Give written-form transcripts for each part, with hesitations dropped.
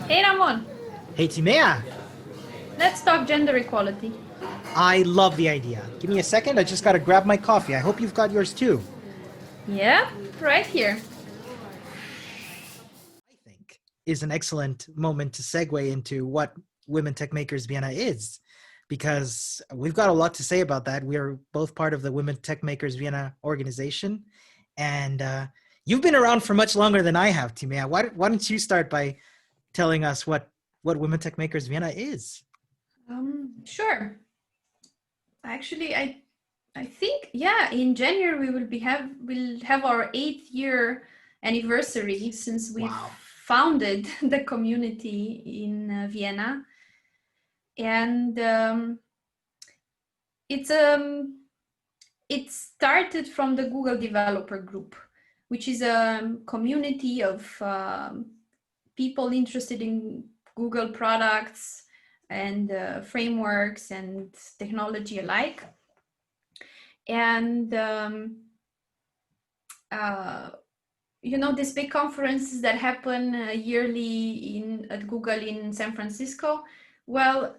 Hey Ramon, Hey Timea, let's talk gender equality. I love the idea. Give me a second, I just gotta grab my coffee. I hope you've got yours too. Yeah, right here. I think is an excellent moment to segue into what Women Tech Makers Vienna is, because we've got a lot to say about that. We are both part of the Women Tech Makers Vienna organization, and you've been around for much longer than I have, Timea. Why don't you start by telling us what Women Tech Makers Vienna is? Sure. Actually, I think yeah, in January we'll have our 8th year anniversary since we've Wow. founded the community in Vienna, and it's it started from the Google Developer Group, which is a community of people interested in Google products and frameworks and technology alike. And these big conferences that happen yearly at Google in San Francisco. Well,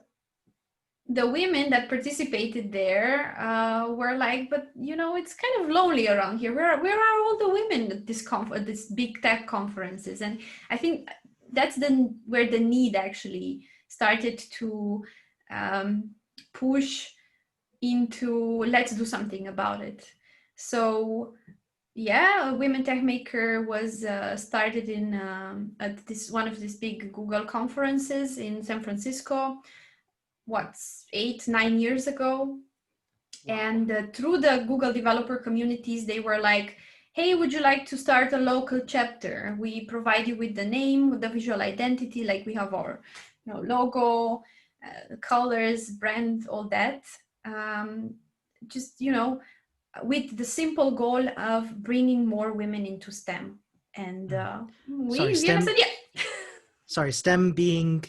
the women that participated there were like, but it's kind of lonely around here. Where are all the women at this big tech conferences? And I think that's where the need actually started to push into let's do something about it. So yeah, Women Tech Maker was started in at this one of these big Google conferences in San Francisco, what's 8, 9 years ago. Wow. And through the Google developer communities, they were like, hey, would you like to start a local chapter? We provide you with the name, with the visual identity, like we have our logo, colors, brand, all that. Um, just, with the simple goal of bringing more women into STEM. And Mm. we Sorry, in Vienna STEM. said, yeah. Sorry, STEM being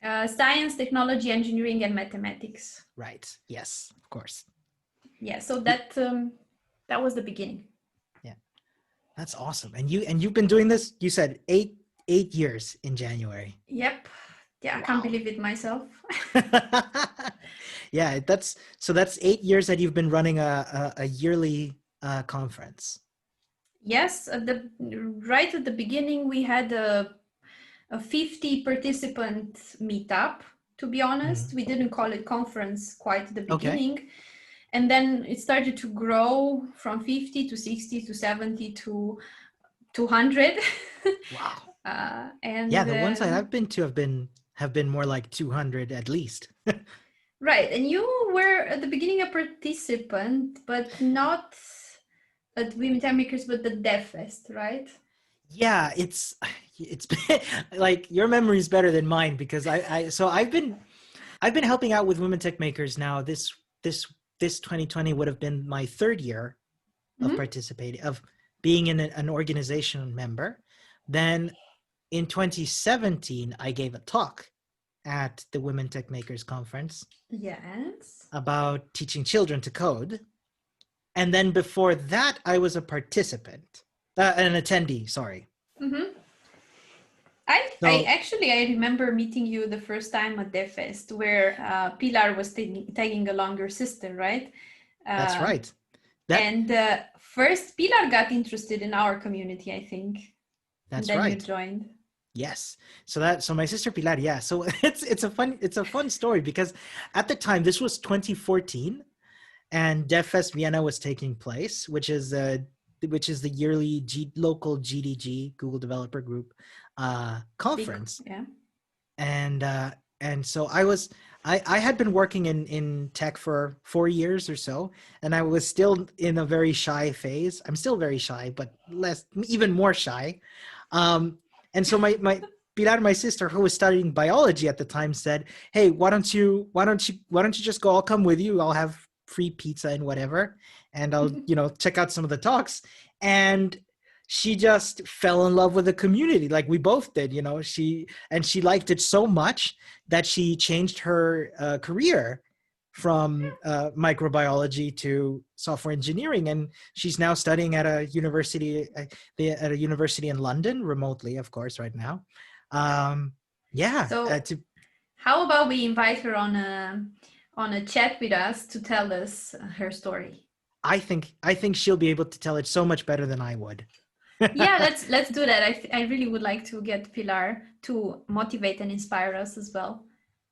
Science, technology, engineering, and mathematics. right. Yes, of course. Yeah, so Y- that was the beginning. Yeah, that's awesome. And you've been doing this. You said eight years in January. Yep. Yeah, I can't Wow. believe it myself. Yeah, that's 8 years that you've been running a yearly conference. Yes, right at the beginning we had a 50 participant meetup. To be honest, Mhm. we didn't call it conference quite at the Okay. beginning, and then it started to grow from 50 to 60 to 70 to 200. Wow. Yeah, And the ones that I've been to have been more like 200 at least. right, and you were at the beginning a participant, but not at Women Time Makers, but the Deaf Fest, right? Yeah, it's like your memory is better than mine because I've been helping out with Women Tech Makers now. This this 2020 would have been my third year of Mm-hmm. participating, of being in an organization member. Then in 2017, I gave a talk at the Women Tech Makers conference Yes. about teaching children to code. And then before that, I was a participant, an attendee. Sorry. Mm-hmm. I So actually I remember meeting you the first time at DevFest where Pilar was tagging along your sister, right? that's Uh, right. That and first Pilar got interested in our community, I think, and that's then you right. joined. Yes. So my sister Pilar, yeah. So it's a fun story because at the time this was 2014 and DevFest Vienna was taking place, which is the yearly local GDG Google Developer Group Big, conference. yeah. And so I had been working in tech for 4 years or so, and I was still in a very shy phase. I'm still very shy, but less, even more shy. Um, and so my Pilar, my sister, who was studying biology at the time, said, "Hey, why don't you just go? I'll come with you. I'll have free pizza and whatever, and I'll check out some of the talks." And she just fell in love with the community, like we both did. She liked it so much that she changed her career from microbiology to software engineering, and she's now studying at a university in London, remotely, of course, right now. Um, yeah, So how about we invite her on a chat with us to tell us her story? I think she'll be able to tell it so much better than I would. Yeah, let's do that. I really would like to get Pilar to motivate and inspire us as well.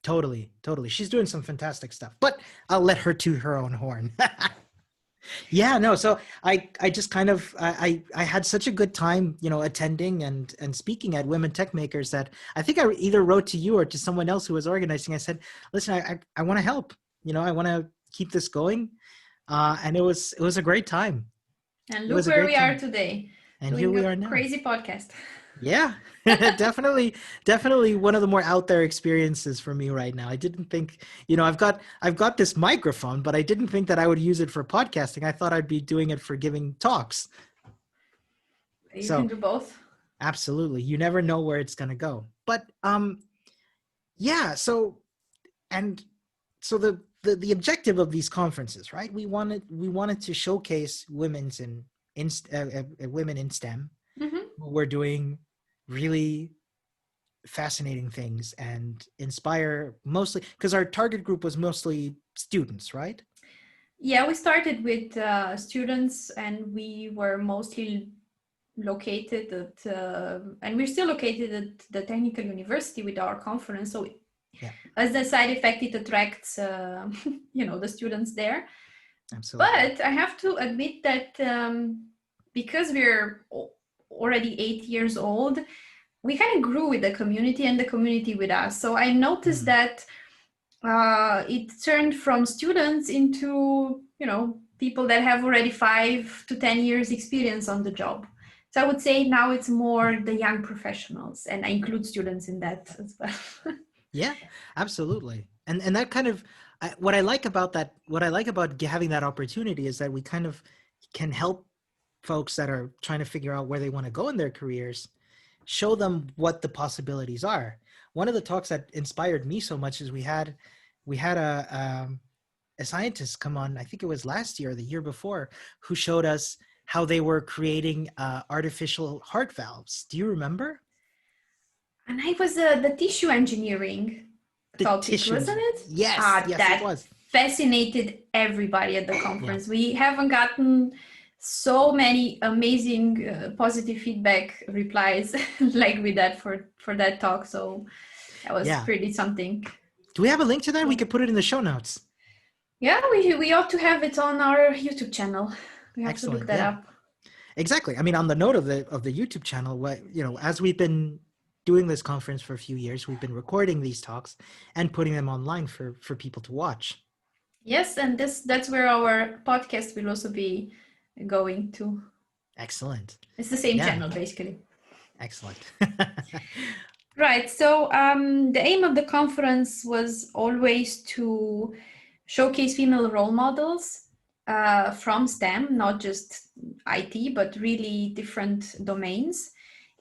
Totally, totally. She's doing some fantastic stuff, but I'll let her toot her own horn. Yeah, no. So I just kind of I had such a good time, attending and speaking at Women Tech Makers that I think I either wrote to you or to someone else who was organizing. I said, listen, I want to help. I want to keep this going. And it was a great time. And It look was a where great we are time. today, And here doing we a are now. crazy podcast. Yeah, definitely one of the more out there experiences for me right now. I didn't think, I've got this microphone, but I didn't think that I would use it for podcasting. I thought I'd be doing it for giving talks. You can So do both. absolutely, you never know where it's going to go. But yeah. And so the objective of these conferences, right? We wanted to showcase women in STEM Hmm. who were doing really fascinating things and inspire, mostly because our target group was mostly students, right? Yeah, we started with students, and we were mostly located and we're still located at the Technical University with our conference. So Yeah, as the side effect, it attracts, the students there. absolutely. But I have to admit that because we're already 8 years old, we kind of grew with the community and the community with us. So I noticed Mm, that it turned from students into, people that have already 5 to 10 years experience on the job. So I would say now it's more the young professionals, and I include students in that as well. yeah, absolutely. And that kind of, what I like about having that opportunity is that we kind of can help folks that are trying to figure out where they want to go in their careers, show them what the possibilities are. One of the talks that inspired me so much is we had a scientist come on, I think it was last year or the year before, who showed us how they were creating artificial heart valves. Do you remember? And I was the tissue engineering The topic, tissue wasn't engineer. it? Yes, yes, it That was. fascinated everybody at the Yeah, conference. We haven't gotten so many amazing positive feedback replies like with that for that talk. So that was yeah. pretty something. Do we have a link to that? We Yeah, could put it in the show notes. yeah, we ought to have it on our YouTube channel. We have to look Excellent. that Yeah, up. exactly. I mean, on the note of the YouTube channel, as we've been doing this conference for a few years, we've been recording these talks and putting them online for people to watch. Yes, and that's where our podcast will also be going to. Excellent. It's the same Yeah, channel basically. excellent. Right. So the aim of the conference was always to showcase female role models from STEM, not just IT, but really different domains.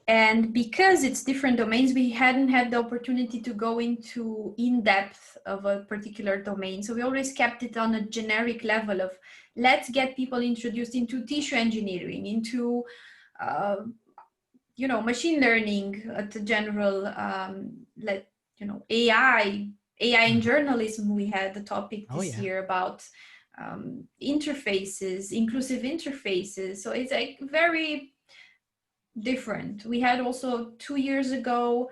And because it's different domains, we hadn't had the opportunity to go into in depth of a particular domain. So we always kept it on a generic level of let's get people introduced into tissue engineering, into uh, machine learning at the general AI in Mm. journalism. We had the topic Oh this yeah. year about interfaces, inclusive interfaces. So it's like very different. We had also 2 years ago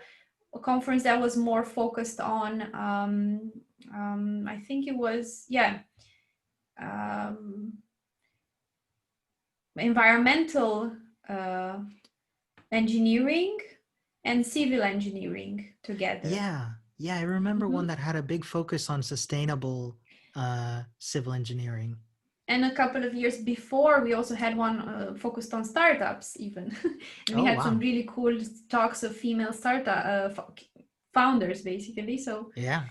a conference that was more focused on I think it was, yeah, um, environmental uh, engineering and civil engineering together. Yeah, yeah, I remember one Mhm. that had a big focus on sustainable civil engineering. And a couple of years before, we also had one focused on startups, even. And we Oh had some wow, really cool talks of female startup founders, basically. So, yeah,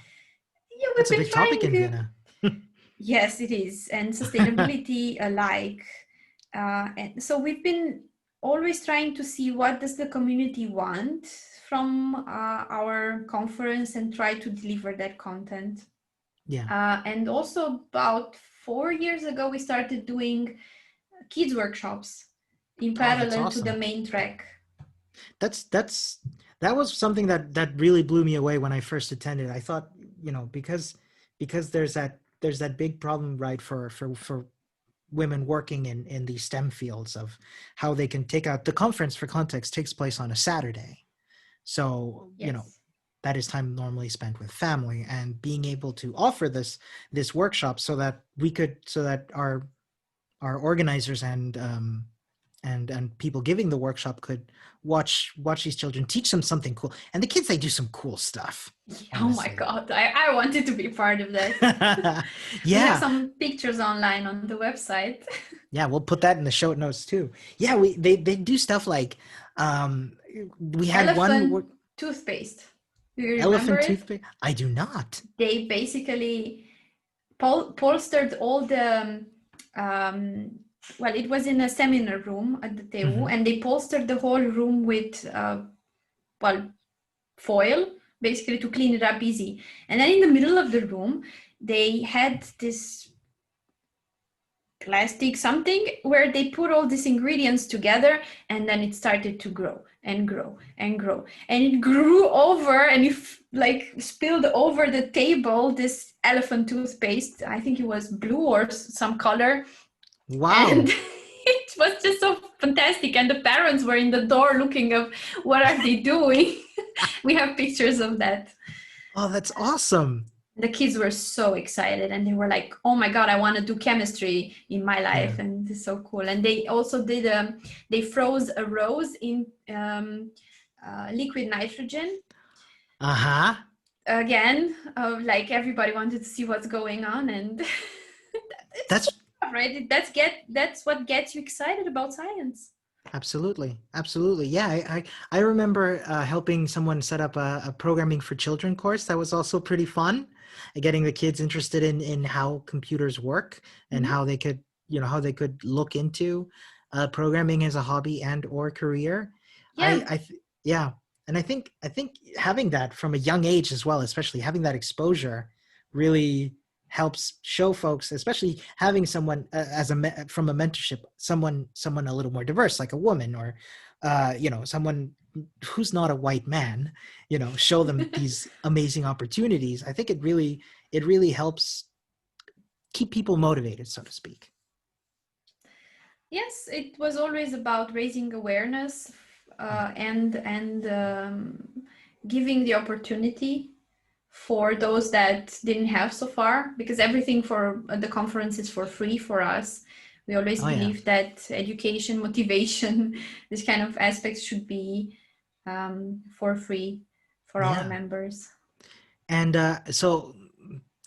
yeah, that's we've a been big topic in trying. Vienna. Yes, it is. And sustainability alike. And so we've been always trying to see what does the community want from our conference and try to deliver that content. Yeah. And also about 4 years ago, we started doing kids workshops in Oh, that's parallel to the awesome. main track. That's that was something that really blew me away when I first attended. I thought, because there's that big problem, right, for women working in these STEM fields, of how they can take out the conference, for context, takes place on a Saturday. So, Yes. that is time normally spent with family, and being able to offer this workshop, so that our organizers and people giving the workshop could watch these children, teach them something cool. And the kids, they do some cool stuff, Oh my honestly. God, I wanted to be part of that. We have Yeah. some pictures online on the website. Yeah, we'll put that in the show notes too. Yeah, they do stuff like, um we had Elephant toothpaste. Do you remember elephant it? toothpick. I do not. They basically polstered all the well, it was in a seminar room at the TU, Hmm. and they polstered the whole room with well, foil, basically, to clean it up easy. And then in the middle of the room, they had this plastic something where they put all these ingredients together, and then it started to grow and grow and grow, and it grew over, and it like spilled over the table, this elephant toothpaste. I think it was blue or some color, and Wow. it was just so fantastic, and the parents were in the door looking of what are they doing. We have pictures of that. Oh, that's awesome. The kids were so excited, and they were like, oh my God, I want to do chemistry in my Yeah. life, and it's so cool. And they also did they froze a rose in liquid nitrogen. Uh-huh. Again, like everybody wanted to see what's going on, and it's That's cool, right? That's what gets you excited about science. absolutely, absolutely. Yeah, I remember helping someone set up a programming for children course. That was also pretty fun, getting the kids interested in how computers work, and Mhm. how they could look into programming as a hobby and or career. Yeah. Yeah, and I think having that from a young age as well, especially having that exposure, really helps show folks, especially having someone, from a mentorship, someone a little more diverse, like a woman, or someone who's not a white man, show them these amazing opportunities. I think it really helps keep people motivated, so to speak. Yes, it was always about raising awareness, Yeah. and giving the opportunity for those that didn't have so far, because everything for the conference is for free for us. We always Oh yeah. believe that education, motivation, this kind of aspects should be for free for our Yeah. members. And so,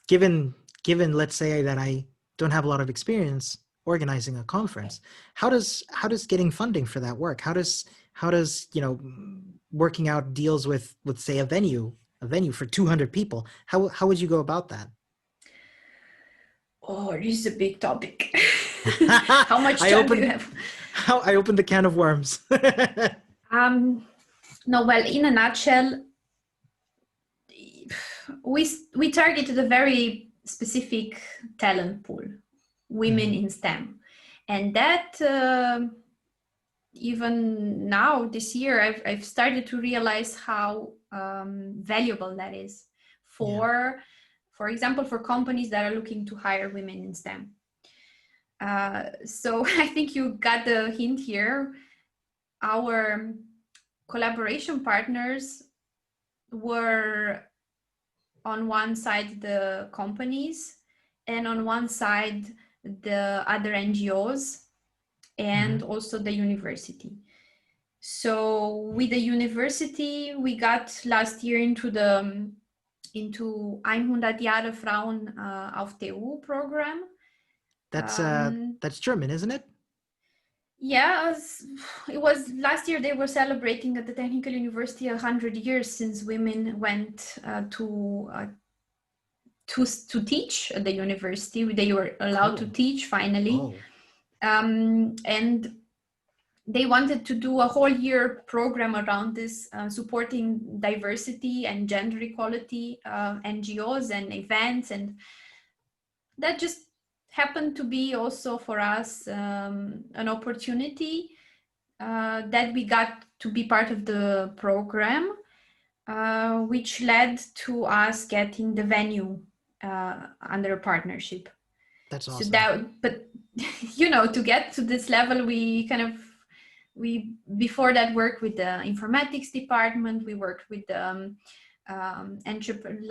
given given let's say that I don't have a lot of experience organizing a conference, how does getting funding for that work? How does working out deals with say a venue for 200 people? How would you go about that? Oh, this is a big topic. How much I time do you opened have? how I opened the can of worms. Um, no, well, in a nutshell, we targeted a very specific talent pool, women Mhm. in STEM, and that even now this year I've started to realize how valuable that is Yeah. for example, for companies that are looking to hire women in STEM. So I think you got the hint here. Our collaboration partners were on one side the companies, and on one side the other NGOs, and Hmm. also the university. So with the university, we got last year into 100 Jahre Frauen auf TU program. That's Um, that's German, isn't it? yeah, it was last year. They were celebrating at the Technical University 100 years since women went to teach at the university. They were allowed to Cool. teach finally, Oh. and they wanted to do a whole year program around this, supporting diversity and gender equality, NGOs and events, and that just happened to be also for us an opportunity that we got to be part of the program. which led to us getting the venue under a partnership. That's So awesome. that, but to get to this level, we before that worked with the informatics department. We worked with the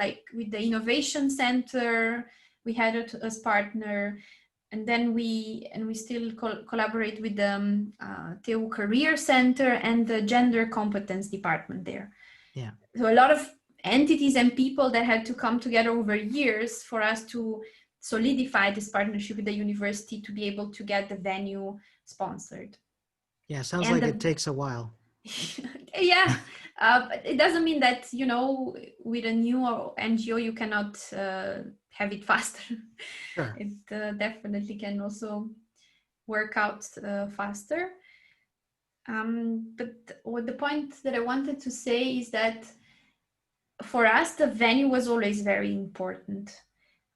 like with the innovation center. We had it as partner, and then we still collaborate with the TU Career Center and the Gender Competence Department there. Yeah. So a lot of entities and people that had to come together over years for us to solidify this partnership with the university to be able to get the venue sponsored. Yeah. Sounds And like it the takes a while. yeah, but it doesn't mean that with a new NGO you cannot have it faster. Sure. It definitely can also work out faster. But what the point that I wanted to say is that for us the venue was always very important,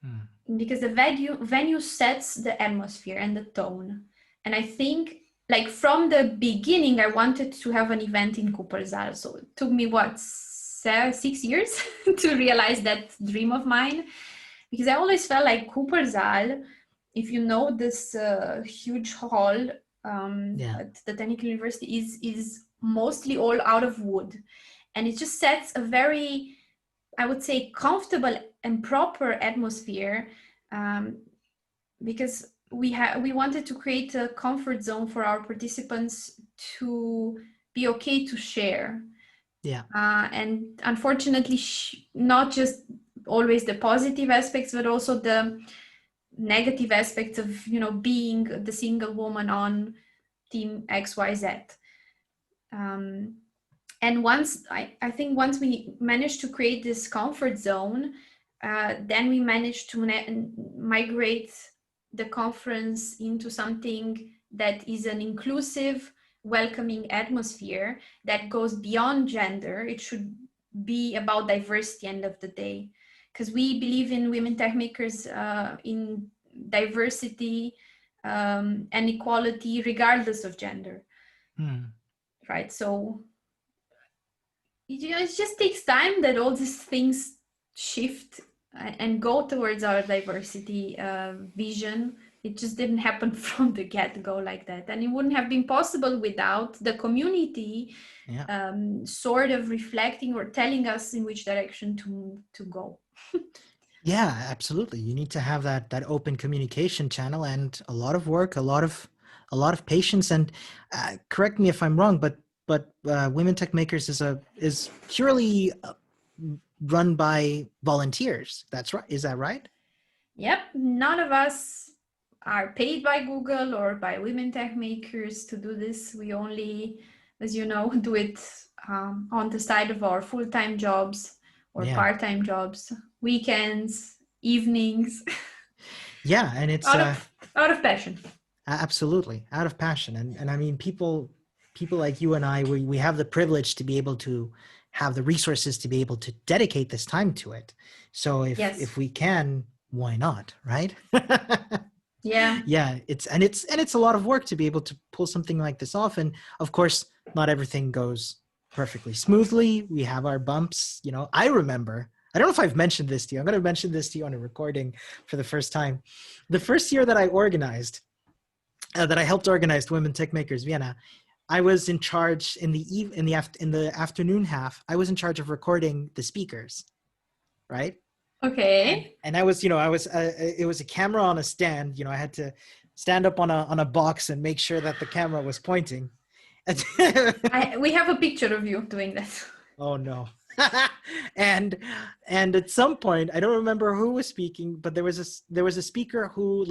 Mm. because the venue sets the atmosphere and the tone. And I think, like, from the beginning I wanted to have an event in Coopersaal. So it took me 6 years to realize that dream of mine, because I always felt like Coopersaal, if you know this huge hall Yeah. at the Technical University, is mostly all out of wood, and it just sets a very, I would say, comfortable and proper atmosphere, um, because we wanted to create a comfort zone for our participants to be okay to share. Yeah. And unfortunately, not just always the positive aspects, but also the negative aspects of being the single woman on team XYZ. Um, and I think once we managed to create this comfort zone, then we managed to migrate the conference into something that is an inclusive, welcoming atmosphere that goes beyond gender. It should be about diversity end of the day, because we believe in women tech makers, in diversity and equality regardless of gender, Mm. right? So it just takes time that all these things shift and go towards our diversity vision. It just didn't happen from the get-go like that, and it wouldn't have been possible without the community Yeah. sort of reflecting or telling us in which direction to go. Yeah, absolutely. You need to have that open communication channel and a lot of work, a lot of patience. And correct me if I'm wrong, but Women Tech Makers is purely run by volunteers. That's right. Is that right? Yep, none of us are paid by Google or by women tech makers to do this. We only, as you know, do it on the side of our full-time jobs or Yeah. part-time jobs, weekends, evenings, Yeah, and it's out of passion. absolutely out of passion. And I mean, people like you and I, we have the privilege to be able to have the resources to be able to dedicate this time to it. So Yes. if we can, why not, right? Yeah. Yeah, it's a lot of work to be able to pull something like this off. And of course, not everything goes perfectly smoothly. We have our bumps. I remember, I don't know if I've mentioned this to you. I'm going to mention this to you on a recording for the first time. The first year that I organized, that I helped organize Women Tech Makers Vienna, I was in charge in the afternoon half. I was in charge of recording the speakers, right? and Okay. and I was, it was a camera on a stand. I had to stand up on a box and make sure that the camera was pointing. We have a picture of you doing that. Oh no. and and at some point, I don't remember who was speaking, but there was a speaker who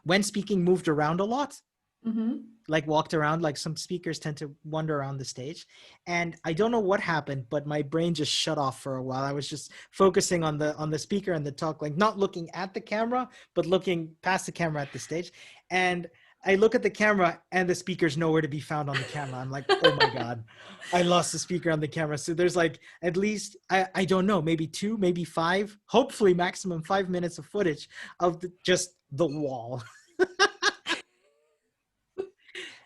when speaking, moved around a lot, Mm-hmm. like walked around, like some speakers tend to wander around the stage. And I don't know what happened, but my brain just shut off for a while. I was just focusing on the speaker and the talk, like not looking at the camera, but looking past the camera at the stage. And I look at the camera and the speaker's nowhere to be found on the camera. I'm like, oh my God, I lost the speaker on the camera. So there's like at least, I don't know, maybe 2, maybe 5, hopefully maximum 5 minutes of footage of just the wall.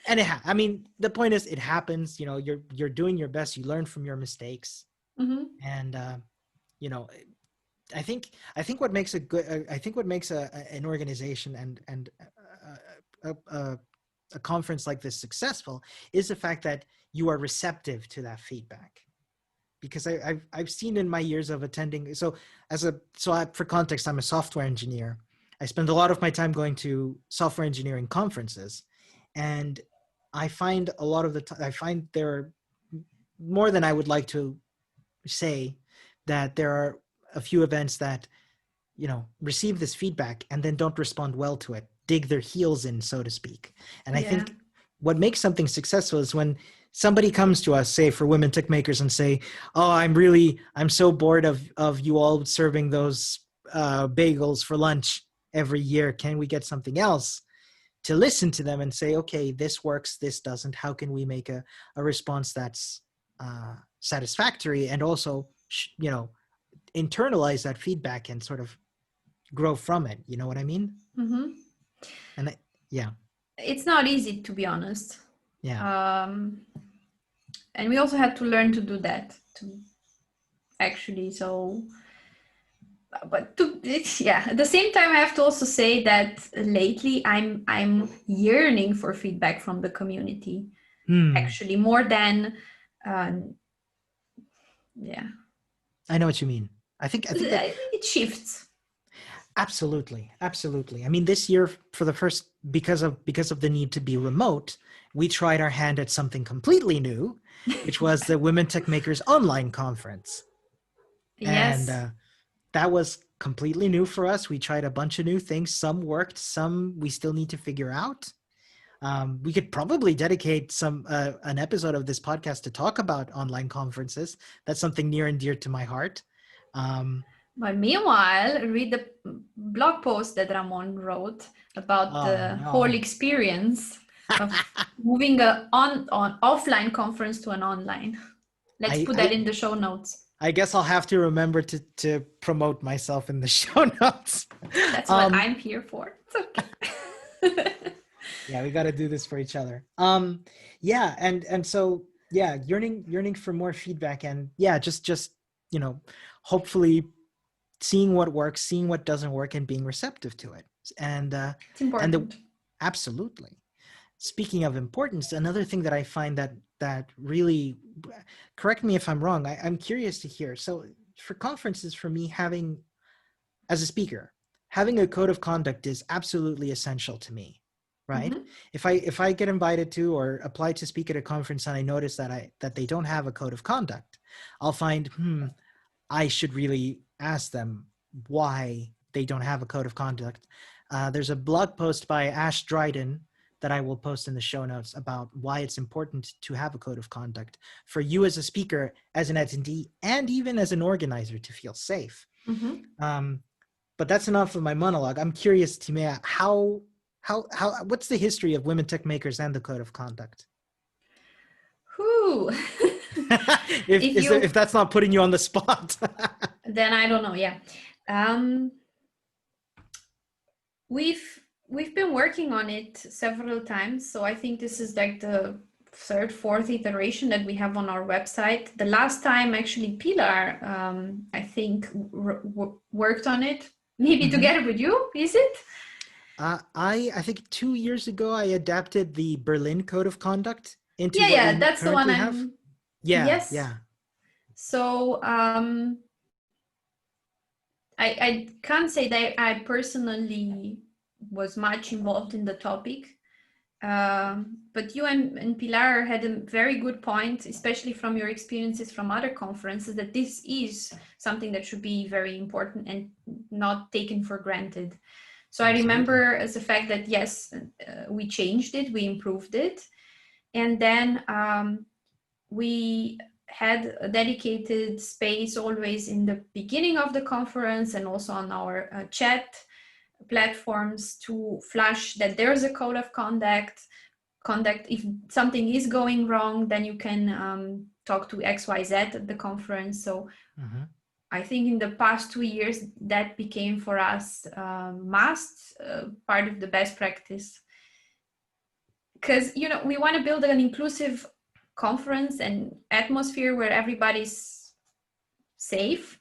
And I mean, the point is, it happens. You're doing your best. You learn from your mistakes. Mm-hmm. And you know, I think what makes a good I think what makes an organization a conference like this successful is the fact that you are receptive to that feedback. Because I've seen in my years of attending. So for context, I'm a software engineer. I spend a lot of my time going to software engineering conferences, and I find a lot of the time I find there are more than I would like to say that there are a few events that receive this feedback and then don't respond well to it, dig their heels in, so to speak. And I Yeah. think what makes something successful is when somebody comes to us, say for Women Tech Makers, and say, oh, I'm so bored of you all serving those bagels for lunch every year. Can we get something else? To listen to them and say, okay, this works, this doesn't. How can we make a response that's satisfactory, and also, internalize that feedback and sort of grow from it. You know what I mean? Mm-hmm. And yeah, It's not easy, to be honest. yeah. Um, and we also had to learn to do that, to actually. So, but yeah, at the same time, I have to also say that lately I'm yearning for feedback from the community, Hmm. actually, more than um, yeah. I know what you mean. I think that It shifts. absolutely, absolutely. I mean, this year for the first, because of the need to be remote, we tried our hand at something completely new, which was the Women Tech Makers online conference. And Yes. that was completely new for us. We tried a bunch of new things. Some worked, some we still need to figure out. We could probably dedicate an episode of this podcast to talk about online conferences. That's something near and dear to my heart. Um, But meanwhile, read the blog post that Ramon wrote about oh the whole no. experience of moving a on offline conference to an online. Let's I, put that I in the show notes. I guess I'll have to remember to promote myself in the show notes. That's what Um, I'm here for. It's okay. yeah, we got to do this for each other. Yeah, and so yeah, yearning for more feedback, and yeah, just hopefully seeing what works, seeing what doesn't work, and being receptive to it. And It's and the important. absolutely. Speaking of importance, another thing that I find that really, correct me if I'm wrong. I'm curious to hear. So for conferences, for me, as a speaker, having a code of conduct is absolutely essential to me. Right? Hmm. If I get invited to or apply to speak at a conference and I notice that they don't have a code of conduct, I'll find I should really ask them why they don't have a code of conduct. There's a blog post by Ash Dryden that I will post in the show notes about why it's important to have a code of conduct for you as a speaker, as an attendee, and even as an organizer to feel safe. Hmm. Um, but that's enough of my monologue. I'm curious, Timea, what's the history of Women Tech Makers and the code of conduct? Whew. If If you, that's not putting you on the spot. then I don't know. Yeah. Um, we've been working on it several times, so I think this is like the third, fourth iteration that we have on our website. The last time actually Pilar, I think, worked on it, maybe Mhm. together with you, is it? I think 2 years ago I adapted the Berlin Code of Conduct into Yeah, what yeah, we that's the one currently have. I'm. Yeah, Yes. yeah. So I can't say that I personally was much involved in the topic. But you and Pilar had a very good point, especially from your experiences from other conferences, that this is something that should be very important and not taken for granted. So I Absolutely. remember as a fact that yes, we changed it, we improved it, and then we had a dedicated space always in the beginning of the conference and also on our chat platforms to flash that there's a code of conduct. If something is going wrong, then you can talk to XYZ at the conference. So Hmm. I think in the past 2 years that became for us must part of the best practice, because we want to build an inclusive conference and atmosphere where everybody's safe.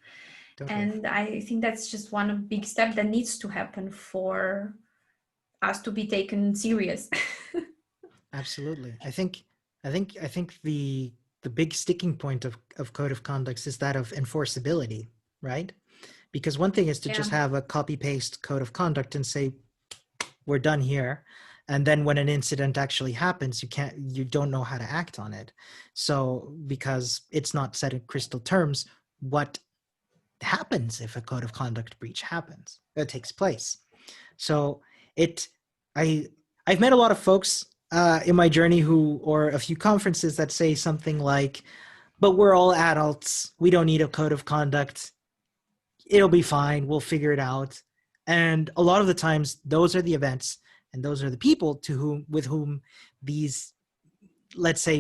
Totally. And I think that's just one of big step that needs to happen for us to be taken serious. Absolutely. I think the big sticking point of code of conducts is that of enforceability, right? Because one thing is to Yeah. just have a copy paste code of conduct and say we're done here, and then when an incident actually happens, you don't know how to act on it. So because it's not set in crystal terms, what happens if a code of conduct breach happens? It takes place. So it, I, I've met a lot of folks in my journey or a few conferences that say something like, "But we're all adults. We don't need a code of conduct. It'll be fine. We'll figure it out." And a lot of the times, those are the events and those are the people with whom these, let's say,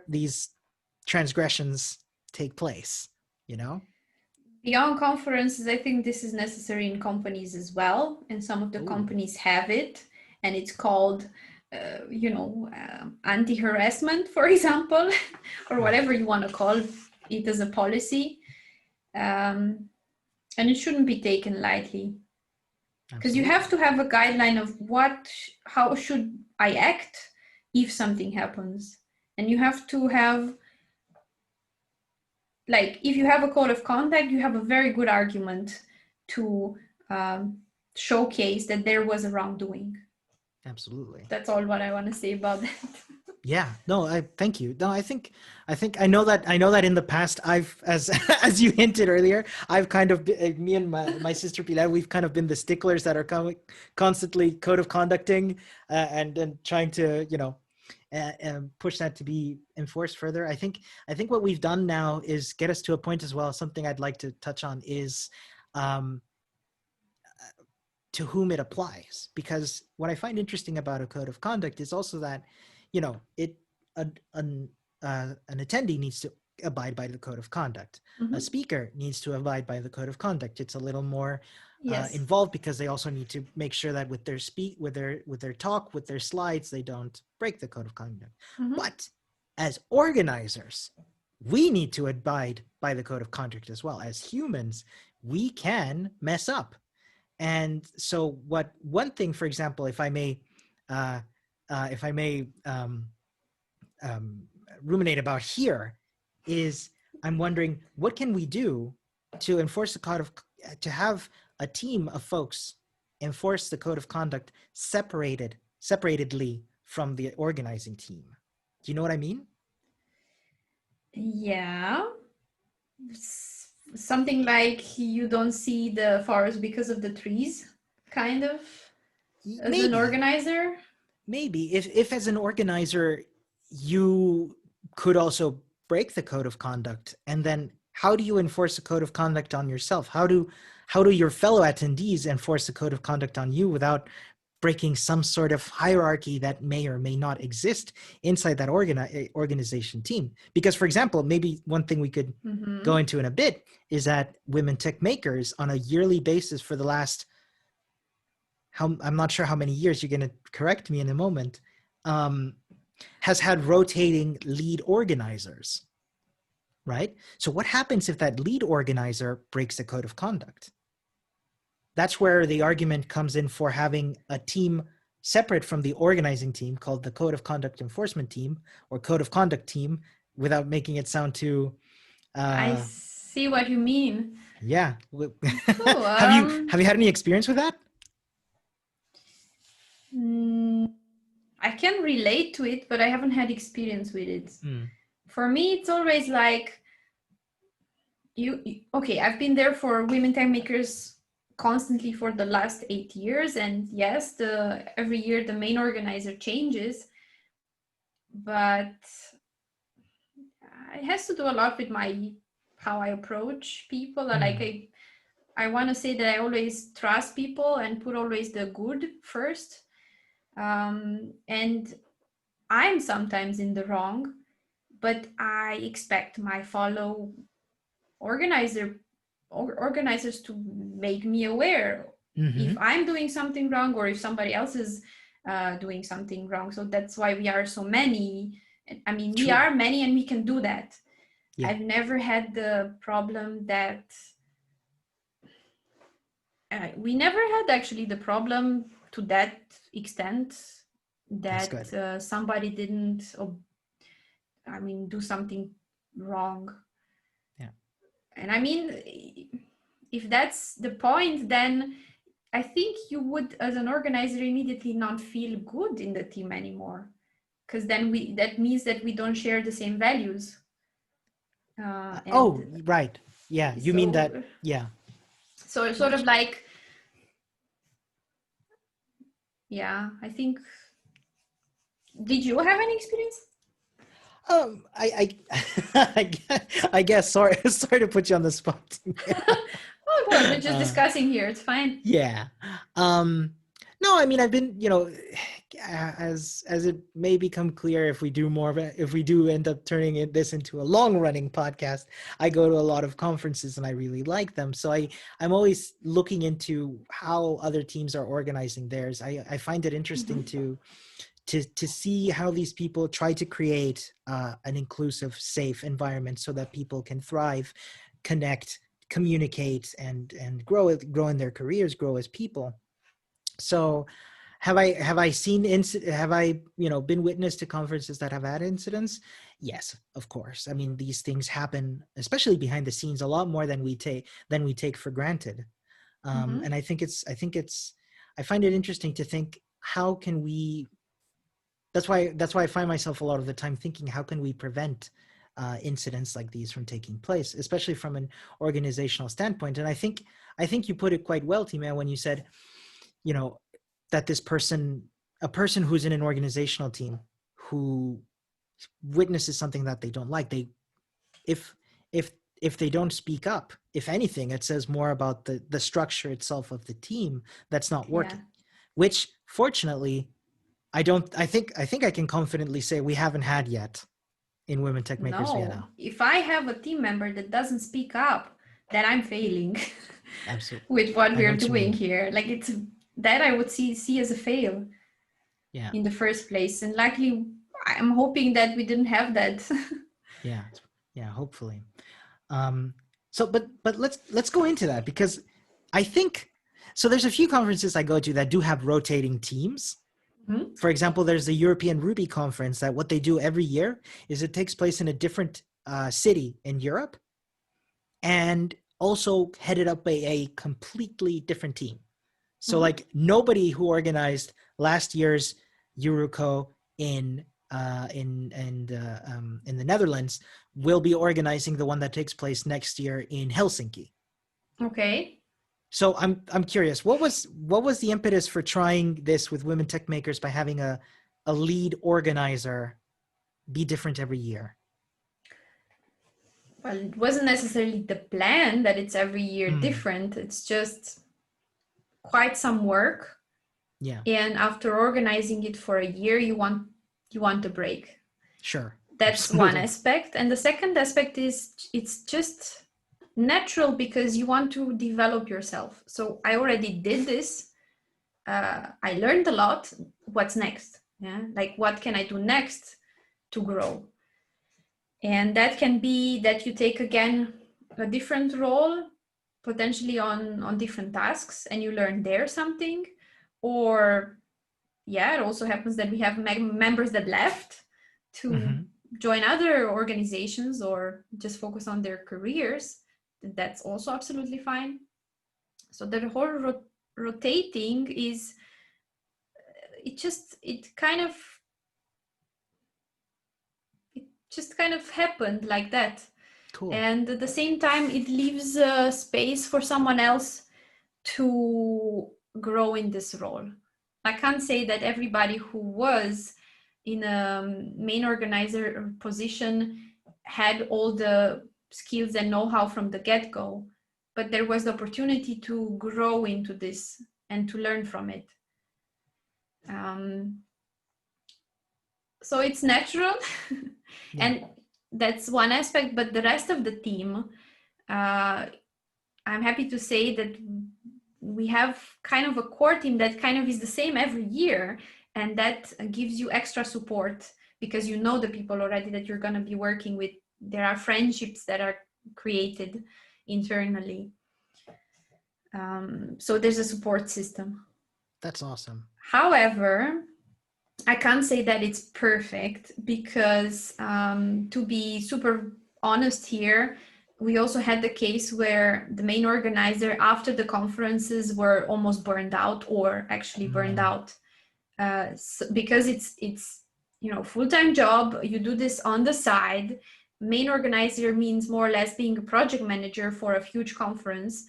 these transgressions take place. You know? Beyond conferences, I think this is necessary in companies as well, and some of the Ooh, companies have it, and it's called, anti-harassment, for example, or right. whatever you want to call it as a policy, and it shouldn't be taken lightly because you have Absolutely. to have a guideline of how should I act if something happens, and you have to have, like, if you have a code of conduct, you have a very good argument to um, showcase that there was a wrongdoing. Absolutely. That's all what I want to say about that. Yeah, no, I thank you. No, I think I know that in the past I've as as you hinted earlier, I've kind of me and my sister Pilar, we've kind of been the sticklers that are constantly code of conducting and trying to push that to be enforced further. I think what we've done now is get us to a point as well. Something I'd like to touch on is um, to whom it applies, because what I find interesting about a code of conduct is also that it an an attendee needs to abide by the code of conduct. A Mhm. speaker needs to abide by the code of conduct. It's a little more Yes. involved because they also need to make sure that with their talk, with their slides, they don't break the code of conduct. Mhm. But as organizers, we need to abide by the code of conduct as well. As humans, we can mess up. And so, what one thing, for example, uh, if I may um, ruminate about here, is I'm wondering what can we do to enforce the code of to have a team of folks enforce the code of conduct separatedly from the organizing team. Do you know what I mean? Yeah. Something like you don't see the forest because of the trees, kind of, as an Maybe, organizer. maybe if as an organizer you could also break the code of conduct, and then how do you enforce a code of conduct on yourself? How do your fellow attendees enforce a code of conduct on you without breaking some sort of hierarchy that may or may not exist inside that organization team? Because, for example, maybe one thing we could go Mm-hmm. into in a bit is that women tech makers on a yearly basis for the last, I'm not sure how many years, you're going to correct me in a moment, um, has had rotating lead organizers, right? So what happens if that lead organizer breaks the code of conduct? That's where the argument comes in for having a team separate from the organizing team called the code of conduct enforcement team or code of conduct team, without making it sound too I uh see what you mean. yeah. Cool. Have you had any experience with that? Mm, I can relate to it, but I haven't had experience with it. Mm, For me, it's always like okay, I've been there for women tech makers constantly for the last 8 years, and yes, the every year the main organizer changes, but it has to do a lot with my how I approach people. Like mm, I want to say that I always trust people and put always the good first. And I'm sometimes in the wrong, but I expect my follow organizer organizers to make me aware if mm-hmm. I'm doing something wrong or if somebody else is doing something wrong. So that's why we are so many. I mean, we True. are many and we can do that. Yeah. I've never had the problem that we never had actually the problem to that extent That's that good. somebody didn't, I mean, do something wrong. Yeah. And I mean, if that's the point, then I think you would, as an organizer, immediately not feel good in the team anymore, because then that means that we don't share the same values. Oh, And right. Yeah. You mean that? so, Yeah. so sort of like, yeah, I think. Did you have any experience? I guess. Sorry, sorry to put you on the spot. Oh, well, we're just uh, discussing here. It's fine. yeah. Um, no, I mean, I've been, as it may become clear, if we do more of it, if we do end up turning this into a long running podcast, I go to a lot of conferences and I really like them. So I'm always looking into how other teams are organizing theirs. I find it interesting Mm-hmm. to see how these people try to create an inclusive, safe environment so that people can thrive, connect, communicate, and grow in their careers, grow as people. So have I seen have I been witness to conferences that have had incidents? Yes, of course. I mean, these things happen, especially behind the scenes, a lot more than we take for granted. Mm-hmm. And I find it interesting to think, how can we that's why I find myself a lot of the time thinking, how can we prevent incidents like these from taking place, especially from an organizational standpoint. And I think you put it quite well, Tima, when you said, you know that a person who's in an organizational team who witnesses something that they don't like, if if if they don't speak up, if anything, it says more about the structure itself of the team that's not Yeah. working, which fortunately I don't. I think I can confidently say we haven't had yet in Women Tech Makers No, Vienna. if I have a team member that doesn't speak up, then I'm failing Absolutely, with what I know we're what you doing mean. here. Like, it's that I would see as a fail Yeah, in the first place. And luckily, I'm hoping that we didn't have that. yeah, yeah. Hopefully. Um. So, but let's go into that, because I think so. There's a few conferences I go to that do have rotating teams. Mhm. For example, there's the European Ruby conference, that what they do every year is it takes place in a different city in Europe, and also headed up by a completely different team. So Mhm. like nobody who organized last year's Euroco in the Netherlands will be organizing the one that takes place next year in Helsinki. Okay. So I'm curious, what was the impetus for trying this with Women Tech Makers by having a lead organizer be different every year? Well, it wasn't necessarily the plan that it's every year Mm, different. It's just quite some work. yeah, And after organizing it for a year, you want a break. sure, That's one absolutely. aspect. And the second aspect is it's just natural because you want to develop yourself. So I already did this. I learned a lot. What's next? Yeah, like what can I do next to grow? And that can be that you take again a different role, potentially on different tasks, and you learn there something. Or yeah, it also happens that we have members that left to Hmm. join other organizations or just focus on their careers. That's also absolutely fine. So the whole rotating is, it just kind of happened like that. Cool. And at the same time, it leaves space for someone else to grow in this role. I can't say that everybody who was in a main organizer position had all the skills and know-how from the get-go, but there was the opportunity to grow into this and to learn from it. Um, so it's natural. Yeah. And that's one aspect, but the rest of the team, uh, I'm happy to say that we have kind of a core team that kind of is the same every year, and that gives you extra support because you know the people already that you're going to be working with there are friendships that are created internally. So there's a support system. That's awesome. However, I can't say that it's perfect because, to be super honest here, we also had the case where the main organizer, after the conferences, were almost burned out, or actually burned out, because it's full-time job. You do this on the side. Main organizer means more or less being a project manager for a huge conference,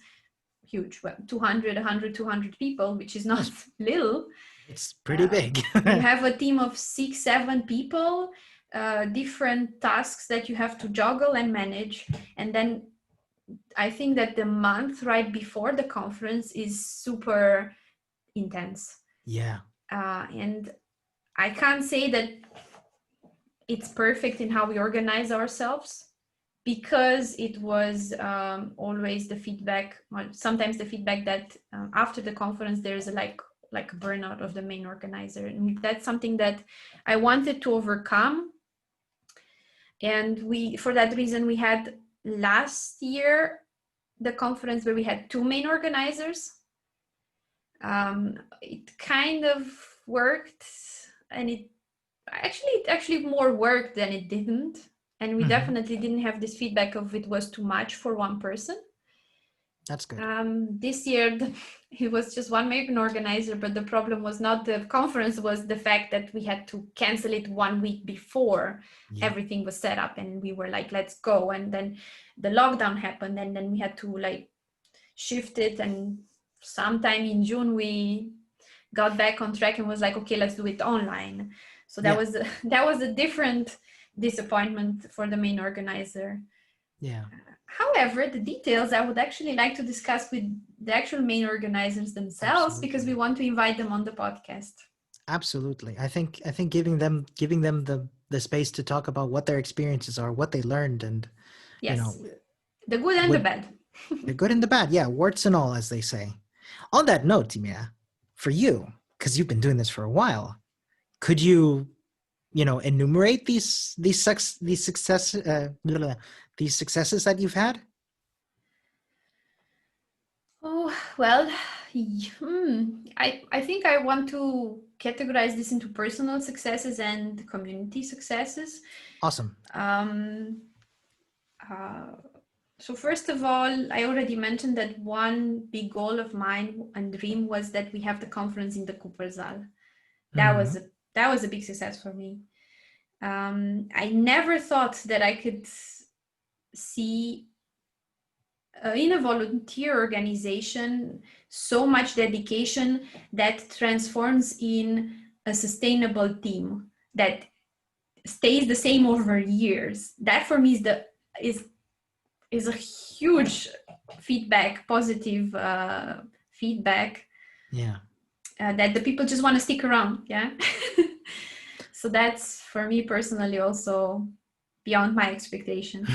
huge, well, 200, 100, 200 people, which is not little. It's pretty big. You have a team of 6, 7 people, different tasks that you have to juggle and manage. And then I think that the month right before the conference is super intense. Yeah. And I can't say that it's perfect in how we organize ourselves, because it was always the feedback, well, sometimes the feedback that after the conference there's like a burnout of the main organizer, and that's something that I wanted to overcome. And for that reason, we had last year the conference where we had 2 main organizers. It kind of worked, and it actually more worked than it didn't. And we definitely didn't have this feedback of it was too much for one person. That's good. This year, it was just one main organizer, but the problem was not the conference, was the fact that we had to cancel it 1 week before everything was set up, and we were like, let's go. And then the lockdown happened, and then we had to like shift it. And sometime in June, we got back on track and was like, okay, let's do it online. So that was a different disappointment for the main organizer. Yeah. However, the details I would actually like to discuss with the actual main organizers themselves, because we want to invite them on the podcast. Absolutely. I think giving them the space to talk about what their experiences are, what they learned, and the good and the bad. The good and the bad, yeah, warts and all, as they say. On that note, Timea, for you, because you've been doing this for a while, could you enumerate these successes that you've had? Oh, well, I think I want to categorize this into personal successes and community successes. Awesome. So first of all, I already mentioned that one big goal of mine and dream was that we have the conference in the Coopersaal. That was a big success for me. I never thought that I could see in a volunteer organization so much dedication that transforms in a sustainable team that stays the same over years. That for me is a huge feedback, positive feedback. Yeah. That the people just want to stick around. Yeah. So that's for me personally also beyond my expectation.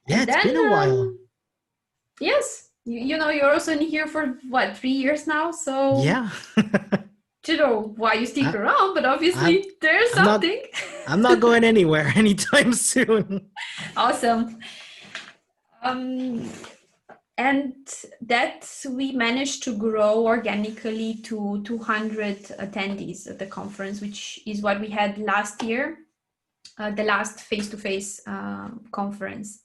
Yeah, it's been a while. Yes, you're also in here for what, 3 years now, so yeah. You know why you stick around, but obviously there's something. I'm not going anywhere anytime soon. Awesome. And that we managed to grow organically to 200 attendees at the conference, which is what we had last year, the last face-to-face conference,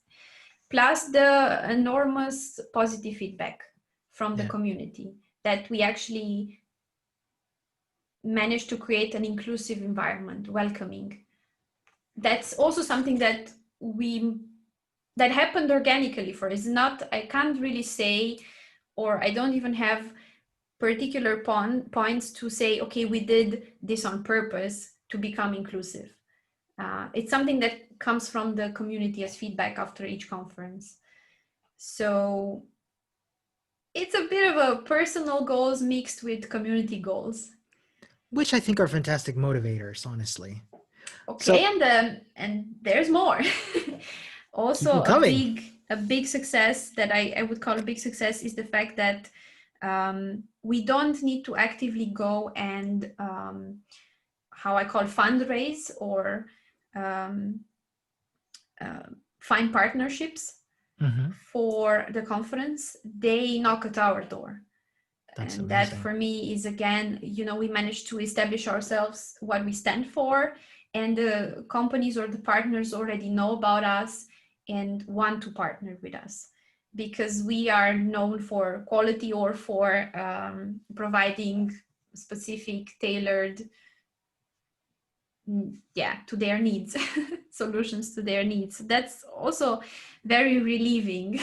plus the enormous positive feedback from the community that we actually managed to create an inclusive environment, welcoming. That's also something that happened organically for us. I can't really say, or I don't even have particular points to say, okay, we did this on purpose to become inclusive. It's something that comes from the community as feedback after each conference. So it's a bit of a personal goals mixed with community goals. Which I think are fantastic motivators, honestly. Okay, so, and there's more. Also, a big success that I would call a big success is the fact that we don't need to actively go and how I call fundraise or find partnerships Hmm. for the conference, they knock at our door. That's And that amazing. for me is, again, we managed to establish ourselves, what we stand for, and the companies or the partners already know about us and want to partner with us because we are known for quality or for providing specific tailored, yeah, to their needs, solutions to their needs. That's also very relieving.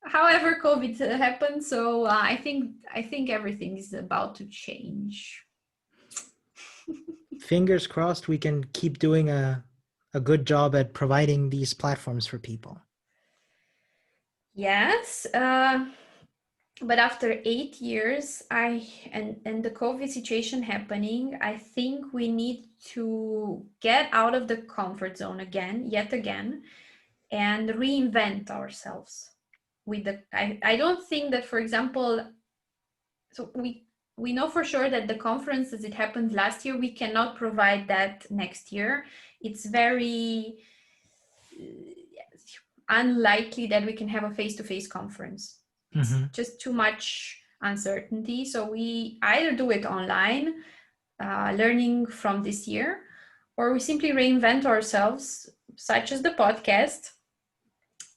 However, COVID happened, so I think everything is about to change. Fingers crossed we can keep doing a good job at providing these platforms for people. Yes, but after 8 years, and the COVID situation happening, I think we need to get out of the comfort zone again, yet again, and reinvent ourselves. I don't think that, for example, so we know for sure that the conference as it happened last year, we cannot provide that next year. It's very unlikely that we can have a face-to-face conference. It's Hmm. just too much uncertainty. So we either do it online, learning from this year, or we simply reinvent ourselves, such as the podcast,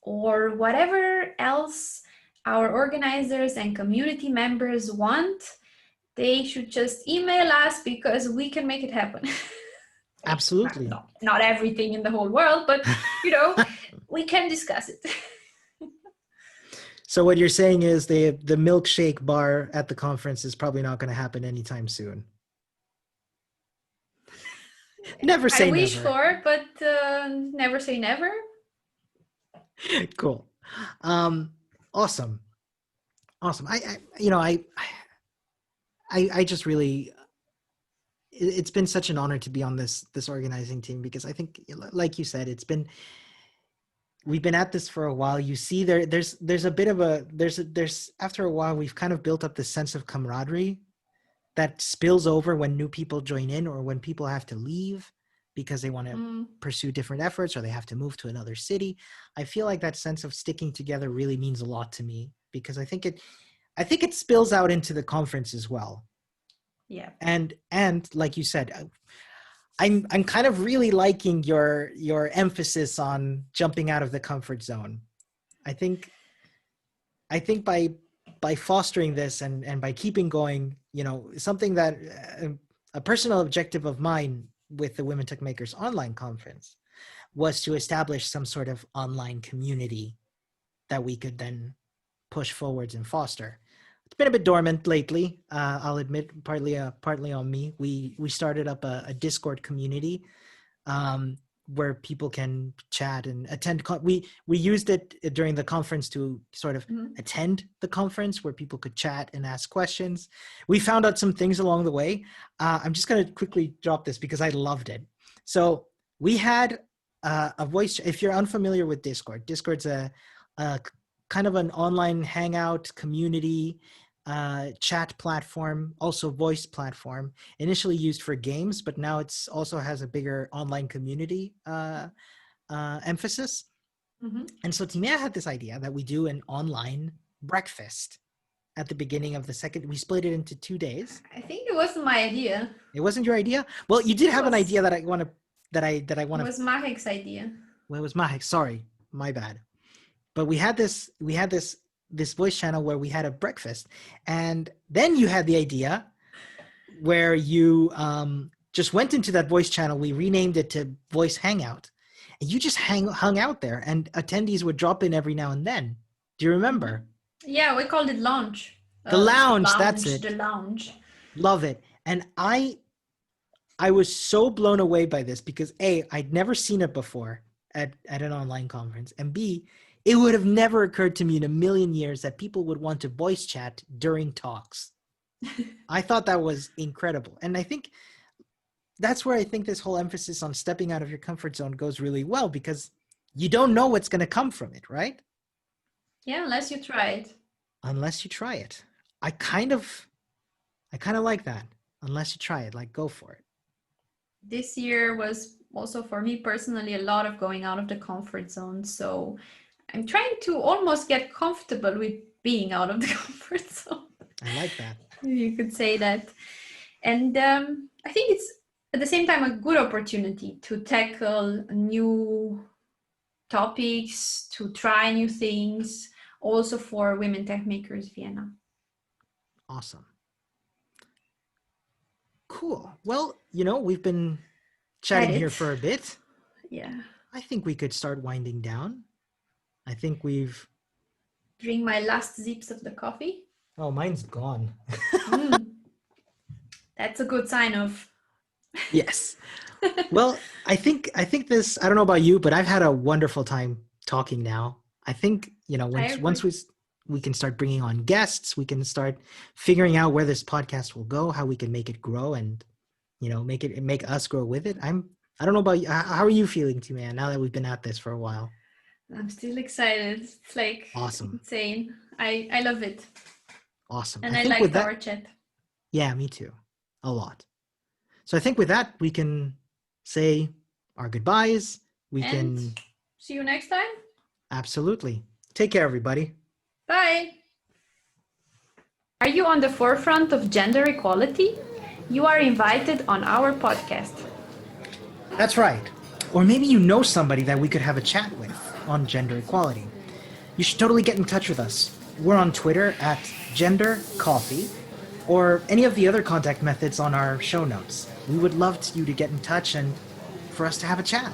or whatever else our organizers and community members want. They should just email us because we can make it happen. Like, Absolutely. not everything in the whole world, but you know, we can discuss it. So what you're saying is the milkshake bar at the conference is probably not going to happen anytime soon. Never I say wish never. for, but never say never. Cool. Um, awesome. Awesome. I just really, it's been such an honor to be on this organizing team because I think, like you said, we've been at this for a while. You see, there's a bit of there's after a while we've kind of built up this sense of camaraderie that spills over when new people join in or when people have to leave because they want to pursue different efforts or they have to move to another city. I feel like that sense of sticking together really means a lot to me because I think it spills out into the conference as well. Yeah. And like you said, I'm kind of really liking your emphasis on jumping out of the comfort zone. I think by fostering this and by keeping going, something that a personal objective of mine with the Women Tech Makers online conference was to establish some sort of online community that we could then push forwards and foster. It's been a bit dormant lately. I'll admit, partly on me. We started up a Discord community um, where people can chat and attend. We used it during the conference to sort of attend the conference where people could chat and ask questions. We found out some things along the way. I'm just going to quickly drop this because I loved it. So we had a voice. If you're unfamiliar with Discord, Discord's a kind of an online hangout community chat platform, also voice platform, initially used for games, but now it's also has a bigger online community emphasis. And so Timea had this idea that we do an online breakfast at the beginning of the second. We split it into 2 days. I think it wasn't my idea. It wasn't your idea. Well, you did It have an was idea that I want to it was Mahek's idea. Well, it was Mahek. Sorry, my bad. But we had this voice channel where we had a breakfast, and then you had the idea where you just went into that voice channel. We renamed it to Voice Hangout, and you just hung out there, and attendees would drop in every now and then. Do you remember? Yeah, we called it lounge. The lounge, that's Lounge, it. the lounge. Love it. And I was so blown away by this because A, I'd never seen it before at an online conference, and B, it would have never occurred to me in a million years that people would want to voice chat during talks. I thought that was incredible. And I think that's where I think this whole emphasis on stepping out of your comfort zone goes really well because you don't know what's going to come from it, right? Yeah, unless you try it. Unless you try it. I kind of like that. Unless you try it, like go for it. This year was also for me personally a lot of going out of the comfort zone. So I'm trying to almost get comfortable with being out of the comfort zone. I like that. You could say that. And I think it's at the same time a good opportunity to tackle new topics, to try new things, also for Women Tech Makers Vienna. Awesome. Cool. Well, you know, we've been chatting here for a bit. Yeah. I think we could start winding down. I think we've... Drink my last zips of the coffee. Oh, mine's gone. That's a good sign of... Yes. Well, I think this, I don't know about you, but I've had a wonderful time talking now. I think, you know, once we can start bringing on guests, we can start figuring out where this podcast will go, how we can make it grow, and, you know, make us grow with it. I don't know about you. How are you feeling, T-Man, now that we've been at this for a while? I'm still excited. It's like Awesome. insane. I love it. Awesome. And I I think liked with that, our chat. yeah, me too. A lot. So I think with that, we can say our goodbyes. We And can... see you next time. Absolutely. Take care, everybody. Bye. Are you on the forefront of gender equality? You are invited on our podcast. That's right. Or maybe you know somebody that we could have a chat with on gender equality. You should totally get in touch with us. We're on Twitter at gendercoffee, or any of the other contact methods on our show notes. We would love you to get in touch and for us to have a chat.